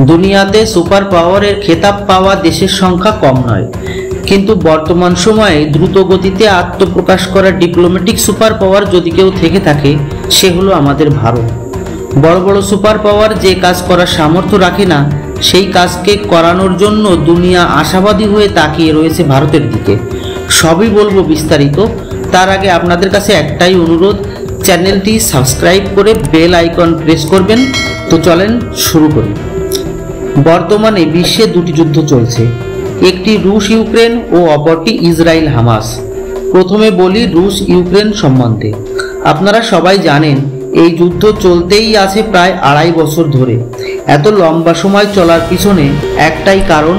দুনিয়াতে সুপার পাওয়ারের খেতাব পাওয়া দেশের সংখ্যা কম নয়, কিন্তু বর্তমান সময়ে দ্রুত গতিতে আত্মপ্রকাশ করা ডিপ্লোম্যাটিক সুপার পাওয়ার যদি কেউ থেকে থাকে, সে হলো আমাদের ভারত। বড় বড় সুপার পাওয়ার যে কাজ করার সামর্থ্য রাখে না, সেই কাজকে করানোর জন্য দুনিয়া আশাবাদী হয়ে তাকিয়ে রয়েছে ভারতের দিকে। সবই বলবো বিস্তারিত। তার আগে আপনাদের কাছে একটাই অনুরোধ, চ্যানেলটি সাবস্ক্রাইব করে বেল আইকন প্রেস করবেন। তো চলেন শুরু করি। বর্তমানে বিশ্বে দুটি যুদ্ধ চলছে, একটি রুশ ইউক্রেন ও অপরটি ইসরায়েল হামাস। প্রথমে বলি রুশ ইউক্রেন সম্বন্ধে। আপনারা সবাই জানেন এই যুদ্ধ চলতেই আছে প্রায় 2.5 বছর ধরে। এত লম্বা সময় চলার পিছনে একটাই কারণ,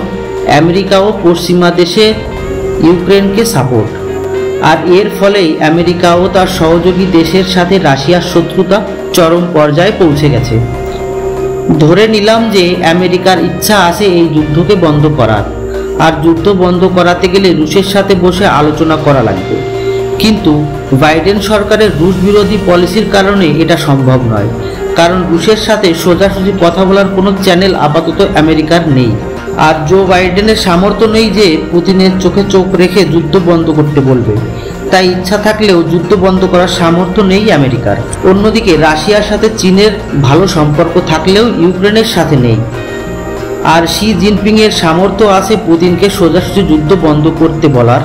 আমেরিকা ও পশ্চিমা দেশে ইউক্রেনকে সাপোর্ট। আর এর ফলেই আমেরিকা ও তার সহযোগী দেশের সাথে রাশিয়ার শত্রুতা চরম পর্যায়ে পৌঁছে গেছে। ধরে নিলাম যে আমেরিকার ইচ্ছা আছে এই যুদ্ধকে বন্ধ করার, আর যুদ্ধ বন্ধ করাতে গেলে রুশের সাথে বসে আলোচনা করা লাগবে। কিন্তু বাইডেন সরকারের রুশ বিরোধী পলিসির কারণে এটা সম্ভব নয়, কারণ রুশের সাথে সোজাসুজি কথা বলার কোনো চ্যানেল আপাতত আমেরিকার নেই। আর জো বাইডেনের সামর্থ্য নেই যে পুতিনের চোখে চোখ রেখে যুদ্ধ বন্ধ করতে বলবে। তাই ইচ্ছা থাকলেও যুদ্ধ বন্ধ করার সামর্থ্য নেই আমেরিকার। অন্যদিকে রাশিয়ার সাথে চীনের ভালো সম্পর্ক থাকলেও ইউক্রেনের সাথে নেই। আর শি জিনপিং এর সামর্থ্য আছে পুতিনকে সোজাসুজি যুদ্ধ বন্ধ করতে বলার,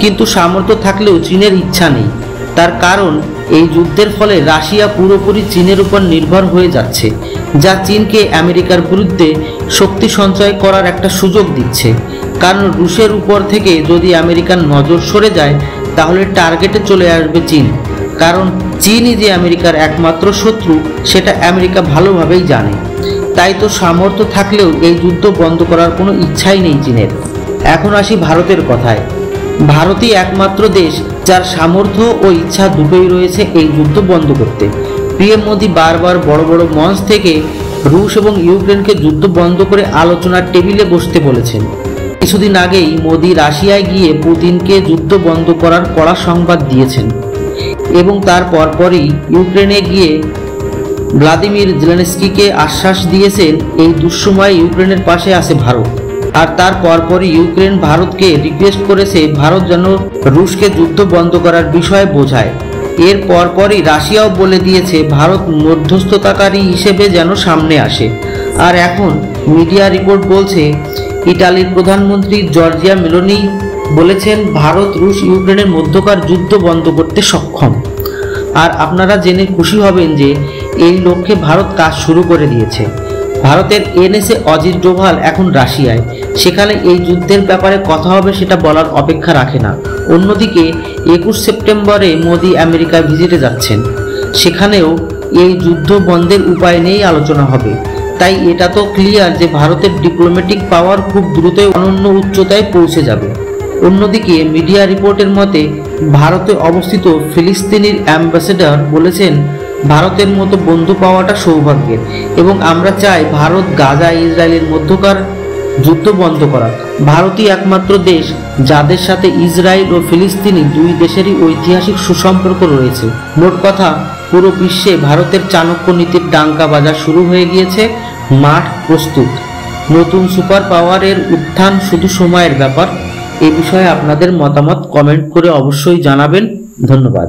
কিন্তু সামর্থ্য থাকলেও চীনের ইচ্ছা নেই। তার কারণ এই যুদ্ধের ফলে রাশিয়া পুরোপুরি চীনের উপর নির্ভর হয়ে যাচ্ছে, যা চীনকে আমেরিকার বিরুদ্ধে শক্তি সঞ্চয় করার একটা সুযোগ দিচ্ছে। কারণ রুশের উপর থেকে যদি আমেরিকার নজর সরে যায়, তাহলে টার্গেটে চলে আসবে চীন। কারণ চীনই যে আমেরিকার একমাত্র শত্রু, সেটা আমেরিকা ভালোভাবেই জানে। তাই তো সামর্থ্য থাকলেও এই যুদ্ধ বন্ধ করার কোনো ইচ্ছাই নেই চীনের। এখন আসি ভারতের কথায়। ভারতই একমাত্র দেশ যার সামর্থ্য ও ইচ্ছা দুটোই রয়েছে এই যুদ্ধ বন্ধ করতে। পিএম মোদি বারবার বড় বড় মঞ্চ থেকে রুশ এবং ইউক্রেনকে যুদ্ধ বন্ধ করে আলোচনার টেবিলে বসতে বলেছেন। কিছুদিন আগেই মোদি রাশিয়ায় গিয়ে পুতিনকে যুদ্ধ বন্ধ করার কড়া সংবাদ দিয়েছেন, এবং তার পরপরই ইউক্রেনে গিয়ে ভ্লাদিমির জেলেনস্কিকে আশ্বাস দিয়েছেন এই দুঃসময়ে ইউক্রেনের পাশে আছে ভারত। আর তার পরপরই ইউক্রেন ভারতকে রিকোয়েস্ট করেছে ভারত যেন রুশকে যুদ্ধ বন্ধ করার বিষয়ে বোঝায়। এর পরপরই রাশিয়াও বলে দিয়েছে ভারত মধ্যস্থতাকারী হিসেবে যেন সামনে আসে। আর এখন মিডিয়া রিপোর্ট বলছে ইটালির প্রধানমন্ত্রী জর্জিয়া মেলোনি বলেছেন ভারত রুশ ইউক্রেনের মধ্যকার যুদ্ধ বন্ধ করতে সক্ষম। আর আপনারা জেনে খুশি হবেন যে এই লক্ষ্যে ভারত কাজ শুরু করে দিয়েছে। ভারতের এনএসএ অজিত ডোভাল এখন রাশিয়ায়, সেখানে এই যুদ্ধের ব্যাপারে কথা হবে সেটা বলার অপেক্ষা রাখে না। অন্যদিকে 21 সেপ্টেম্বরে মোদি আমেরিকা ভিজিটে যাচ্ছেন, সেখানেও এই যুদ্ধ বন্ধের উপায় নিয়েই আলোচনা হবে। তাই এটা তো ক্লিয়ার যে ভারতের ডিপ্লোম্যাটিক পাওয়ার খুব দ্রুতই অনন্য উচ্চতায় পৌঁছে যাবে। অন্যদিকে মিডিয়া রিপোর্টের মতে ভারতে অবস্থিত ফিলিস্তিনির অ্যাম্বাসেডর বলেছেন ভারতের মতো বন্ধু পাওয়াটা সৌভাগ্যের, এবং আমরা চাই ভারত গাজা ইসরায়েলের মধ্যকার যুদ্ধ বন্ধ করা। ভারতই একমাত্র দেশ যাদের সাথে ইসরায়েল ও ফিলিস্তিনি দুই দেশেরই ঐতিহাসিক সুসম্পর্ক রয়েছে। মোট কথা, পুরো বিশ্বে ভারতের চাণক্য নীতির ডাঙ্কা বাজা শুরু হয়ে গিয়েছে, মাঠ প্রস্তুত। নতুন সুপার পাওয়ারের উত্থান শুধু সময়ের ব্যাপার। এ বিষয়ে আপনাদের মতামত কমেন্ট করে অবশ্যই জানাবেন। ধন্যবাদ।